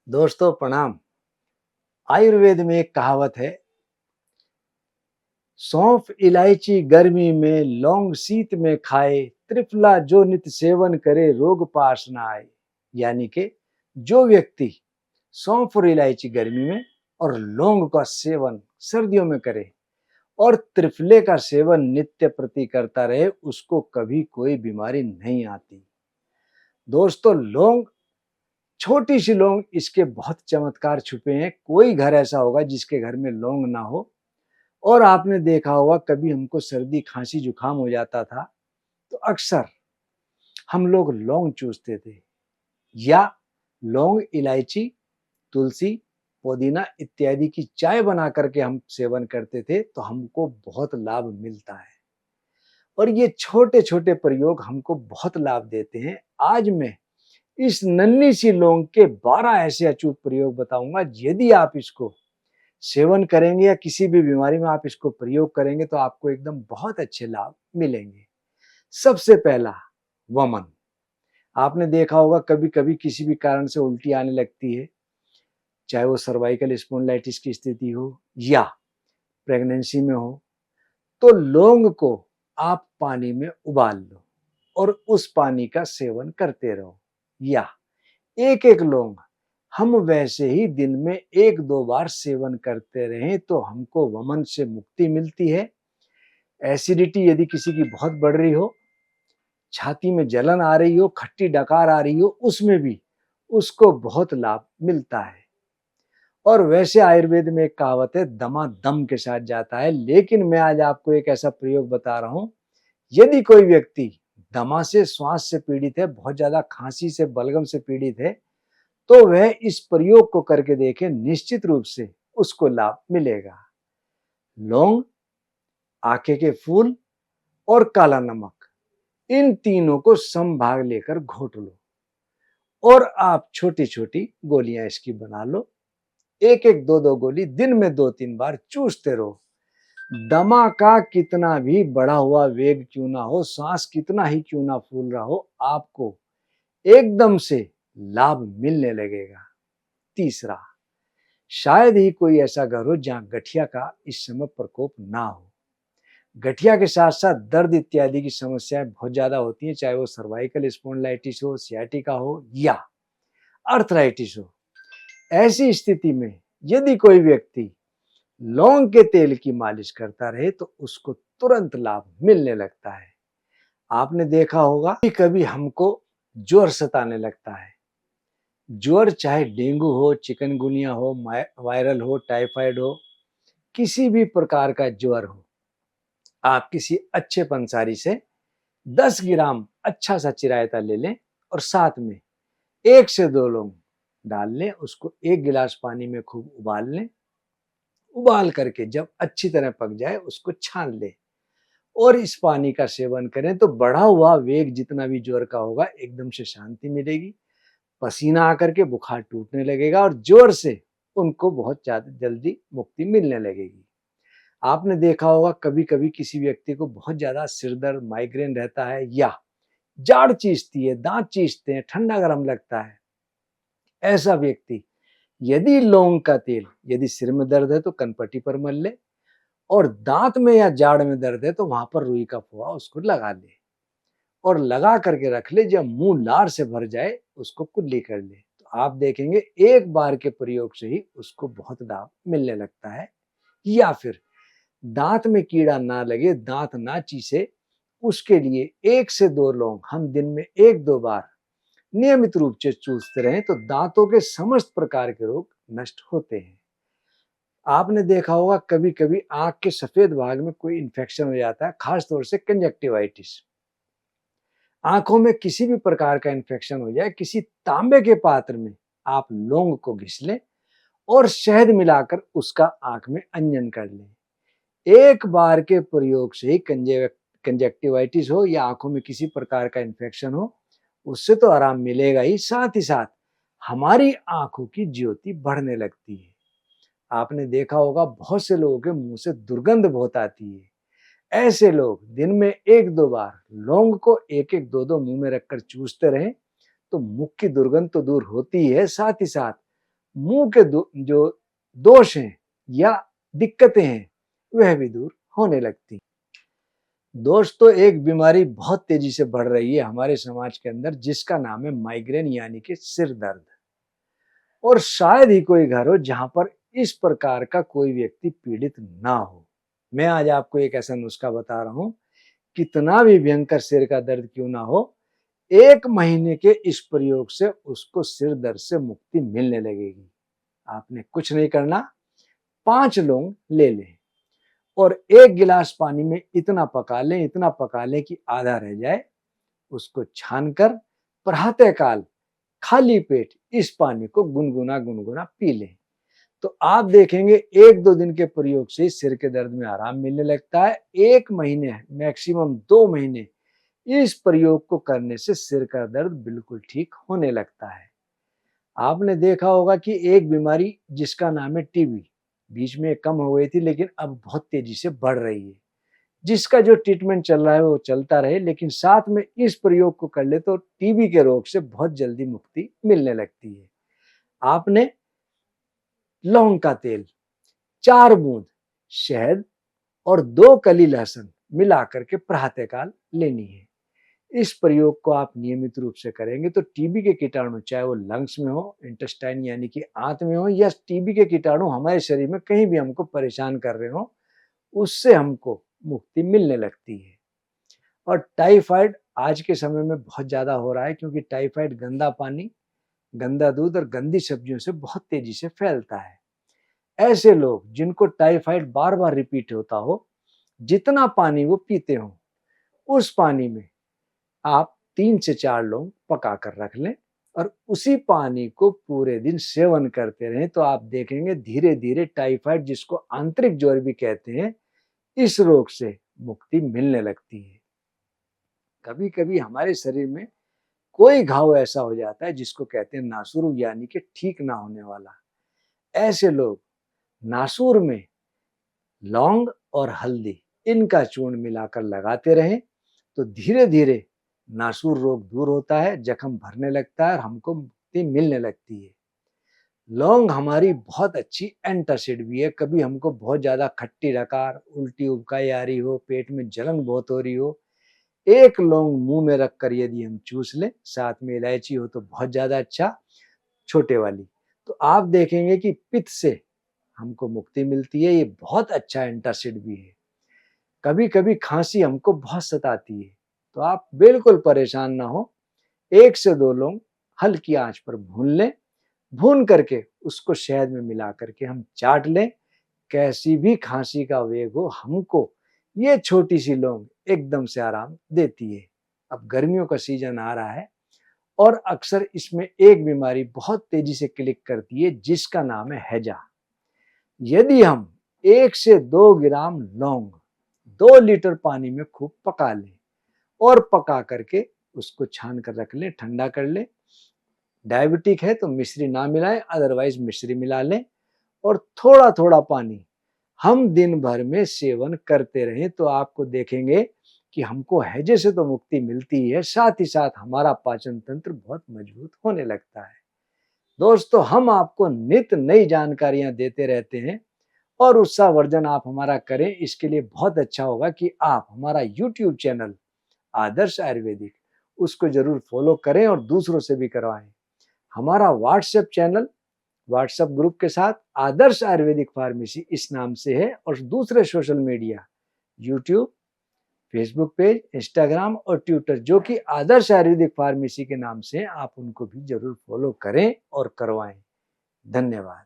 दोस्तों प्रणाम। आयुर्वेद में एक कहावत है, सौंफ इलायची गर्मी में, लौंग शीत में खाए, त्रिफला जो नित सेवन करे, रोग पास न आए। यानी कि जो व्यक्ति सौंफ और इलायची गर्मी में और लौंग का सेवन सर्दियों में करे और त्रिफले का सेवन नित्य प्रति करता रहे, उसको कभी कोई बीमारी नहीं आती। दोस्तों, लौंग, छोटी सी लौंग, इसके बहुत चमत्कार छुपे हैं। कोई घर ऐसा होगा जिसके घर में लौंग ना हो। और आपने देखा होगा, कभी हमको सर्दी खांसी जुकाम हो जाता था तो अक्सर हम लोग लौंग चूसते थे, या लौंग, इलायची, तुलसी, पुदीना इत्यादि की चाय बना करके हम सेवन करते थे, तो हमको बहुत लाभ मिलता है। और ये छोटे छोटे प्रयोग हमको बहुत लाभ देते हैं। आज मैं इस नन्ही सी लौंग के 12 ऐसे अचूक प्रयोग बताऊंगा। यदि आप इसको सेवन करेंगे या किसी भी बीमारी में आप इसको प्रयोग करेंगे तो आपको एकदम बहुत अच्छे लाभ मिलेंगे। सबसे पहला, वमन। आपने देखा होगा, कभी कभी किसी भी कारण से उल्टी आने लगती है, चाहे वो सर्वाइकल स्पॉन्डिलाइटिस की स्थिति हो या प्रेगनेंसी में हो, तो लौंग को आप पानी में उबाल लो और उस पानी का सेवन करते रहो। या एक एक लौंग हम वैसे ही दिन में 1-2 बार सेवन करते रहें तो हमको वमन से मुक्ति मिलती है। एसिडिटी यदि किसी की बहुत बढ़ रही हो, छाती में जलन आ रही हो, खट्टी डकार आ रही हो, उसमें भी उसको बहुत लाभ मिलता है। और वैसे आयुर्वेद में एक कहावत है, दमा दम के साथ जाता है, लेकिन मैं आज आपको एक ऐसा प्रयोग बता रहा हूं। यदि कोई व्यक्ति दमा से, श्वास से पीड़ित है, बहुत ज्यादा खांसी से, बलगम से पीड़ित है, तो वह इस प्रयोग को करके देखे, निश्चित रूप से उसको लाभ मिलेगा। लौंग, आके के फूल और काला नमक, इन तीनों को समभाग लेकर घोट लो और आप छोटी छोटी गोलियां इसकी बना लो। एक एक, दो दो गोली दिन में 2-3 बार चूसते रहो। दमा का कितना भी बढ़ा हुआ वेग क्यों ना हो, सांस कितना ही क्यों ना फूल रहा हो, आपको एकदम से लाभ मिलने लगेगा। तीसरा, शायद ही कोई ऐसा घर हो जहां गठिया का इस समय प्रकोप ना हो। गठिया के साथ साथ दर्द इत्यादि की समस्याएं बहुत ज्यादा होती हैं, चाहे वो सर्वाइकल स्पॉन्डिलाइटिस हो, सियाटिका हो या अर्थराइटिस हो। ऐसी स्थिति में यदि कोई व्यक्ति लौंग के तेल की मालिश करता रहे तो उसको तुरंत लाभ मिलने लगता है। आपने देखा होगा कि कभी हमको ज्वर सताने लगता है। ज्वर चाहे डेंगू हो, चिकनगुनिया हो, वायरल हो, टाइफाइड हो, किसी भी प्रकार का ज्वर हो, आप किसी अच्छे पंसारी से 10 ग्राम अच्छा सा चिरायता ले लें और साथ में 1 से 2 लौंग डाल लें, उसको 1 गिलास पानी में खूब उबाल लें। उबाल करके जब अच्छी तरह पक जाए उसको छान लें और इस पानी का सेवन करें तो बढ़ा हुआ वेग जितना भी ज्वर का होगा, एकदम से शांति मिलेगी, पसीना आकर के बुखार टूटने लगेगा और ज्वर से उनको बहुत ज्यादा जल्दी मुक्ति मिलने लगेगी। आपने देखा होगा, कभी कभी किसी व्यक्ति को बहुत ज्यादा सिर दर्द, माइग्रेन रहता है, या जाड़ चीसती है, दांत चीसते हैं, ठंडा गर्म लगता है। ऐसा व्यक्ति यदि लौंग का तेल, यदि सिर में दर्द है तो कनपट्टी पर मल ले, और दांत में या जाड़ में दर्द है तो वहां पर रुई का पोहा उसको लगा ले और लगा करके रख ले। जब मुंह लार से भर जाए उसको कुल्ली कर ले, तो आप देखेंगे एक बार के प्रयोग से ही उसको बहुत लाभ मिलने लगता है। या फिर दांत में कीड़ा ना लगे, दांत ना चीसे, उसके लिए 1 से 2 लौंग हम दिन में 1-2 बार नियमित रूप से चूसते रहें तो दांतों के समस्त प्रकार के रोग नष्ट होते हैं। आपने देखा होगा, कभी कभी आंख के सफेद भाग में कोई इन्फेक्शन हो जाता है, खास तौर से कंजक्टिवाइटिस। आंखों में किसी भी प्रकार का इन्फेक्शन हो जाए, किसी तांबे के पात्र में आप लौंग को घिस लें और शहद मिलाकर उसका आंख में अंजन कर लें। एक बार के प्रयोग से ही कंजक्टिवाइटिस हो या आंखों में किसी प्रकार का इन्फेक्शन हो, उससे तो आराम मिलेगा ही, साथ ही साथ हमारी आंखों की ज्योति बढ़ने लगती है। आपने देखा होगा, बहुत से लोगों के मुंह से दुर्गंध बहुत आती है। ऐसे लोग दिन में 1-2 बार लौंग को 1-1, 2-2 मुंह में रखकर चूसते रहें तो मुख की दुर्गंध तो दूर होती है, साथ ही साथ मुंह के जो दोष हैं या दिक्कतें हैं वह भी दूर होने लगती। दोस्तों, एक बीमारी बहुत तेजी से बढ़ रही है हमारे समाज के अंदर, जिसका नाम है माइग्रेन यानी कि सिर दर्द। और शायद ही कोई घर हो जहां पर इस प्रकार का कोई व्यक्ति पीड़ित ना हो। मैं आज आपको एक ऐसा नुस्खा बता रहा हूं, कितना भी भयंकर सिर का दर्द क्यों ना हो, 1 महीने के इस प्रयोग से उसको सिर दर्द से मुक्ति मिलने लगेगी। आपने कुछ नहीं करना, 5 लौंग ले लें और 1 गिलास पानी में इतना पका लें कि आधा रह जाए। उसको छानकर प्रातःकाल खाली पेट इस पानी को गुनगुना गुनगुना पी लें। तो आप देखेंगे 1-2 दिन के प्रयोग से सिर के दर्द में आराम मिलने लगता है। 1 महीने मैक्सिमम 2 महीने इस प्रयोग को करने से सिर का दर्द बिल्कुल ठीक होने लगता है। आपने देखा होगा कि एक बीमारी जिसका नाम है टीबी, बीच में कम हो गई थी लेकिन अब बहुत तेजी से बढ़ रही है। जिसका जो ट्रीटमेंट चल रहा है वो चलता रहे, लेकिन साथ में इस प्रयोग को कर ले तो टीबी के रोग से बहुत जल्दी मुक्ति मिलने लगती है। आपने लौंग का तेल, 4 बूंद शहद और 2 कली लहसुन मिला करके प्रातःकाल लेनी है। इस प्रयोग को आप नियमित रूप से करेंगे तो टीबी के कीटाणु, चाहे वो लंग्स में हो, इंटेस्टाइन यानी कि आंत में हो, या टीबी के कीटाणु हमारे शरीर में कहीं भी हमको परेशान कर रहे हो, उससे हमको मुक्ति मिलने लगती है। और टाइफाइड आज के समय में बहुत ज्यादा हो रहा है, क्योंकि टाइफाइड गंदा पानी, गंदा दूध और गंदी सब्जियों से बहुत तेजी से फैलता है। ऐसे लोग जिनको टाइफाइड बार बार रिपीट होता हो, जितना पानी वो पीते हो उस पानी में आप 3 से 4 लौंग पका कर रख लें और उसी पानी को पूरे दिन सेवन करते रहें, तो आप देखेंगे धीरे धीरे टाइफाइड, जिसको आंतरिक ज्वर भी कहते हैं, इस रोग से मुक्ति मिलने लगती है। कभी कभी हमारे शरीर में कोई घाव ऐसा हो जाता है जिसको कहते हैं नासूर, यानी कि ठीक ना होने वाला। ऐसे लोग नासूर में लौंग और हल्दी इनका चूर्ण मिलाकर लगाते रहें तो धीरे धीरे नासूर रोग दूर होता है, जख्म भरने लगता है और हमको मुक्ति मिलने लगती है। लौंग हमारी बहुत अच्छी एंटासिड भी है। कभी हमको बहुत ज्यादा खट्टी डकार, उल्टी उबकाई आ रही हो, पेट में जलन बहुत हो रही हो, 1 लौंग मुंह में रखकर यदि हम चूस लें, साथ में इलायची हो तो बहुत ज्यादा अच्छा, छोटे वाली, तो आप देखेंगे कि पित्त से हमको मुक्ति मिलती है। ये बहुत अच्छा एंटासिड भी है। कभी कभी खांसी हमको बहुत सताती है, तो आप बिल्कुल परेशान ना हो, 1 से 2 लौंग हल्की आंच पर भून लें, भून करके उसको शहद में मिला करके हम चाट लें। कैसी भी खांसी का वेग हो, हमको ये छोटी सी लौंग एकदम से आराम देती है। अब गर्मियों का सीजन आ रहा है और अक्सर इसमें एक बीमारी बहुत तेजी से क्लिक करती है, जिसका नाम है हैजा। यदि हम 1 से 2 ग्राम लौंग 2 लीटर पानी में खूब पका लें और पका करके उसको छान कर रख लें, ठंडा कर लें। डायबिटिक है तो मिश्री ना मिलाएं, अदरवाइज मिश्री मिला लें और थोड़ा थोड़ा पानी हम दिन भर में सेवन करते रहें, तो आपको देखेंगे कि हमको हैजे से तो मुक्ति मिलती है, साथ ही साथ हमारा पाचन तंत्र बहुत मजबूत होने लगता है। दोस्तों, हम आपको नित नई जानकारियां देते रहते हैं और उत्साहवर्धन आप हमारा करें। इसके लिए बहुत अच्छा होगा कि आप हमारा YouTube चैनल आदर्श आयुर्वेदिक, उसको जरूर फॉलो करें और दूसरों से भी करवाएं। हमारा व्हाट्सएप चैनल, व्हाट्सएप ग्रुप के साथ आदर्श आयुर्वेदिक फार्मेसी इस नाम से है, और दूसरे social media YouTube, Facebook page, Instagram और ट्विटर, जो कि आदर्श आयुर्वेदिक फार्मेसी के नाम से, आप उनको भी जरूर फॉलो करें और करवाएं। धन्यवाद।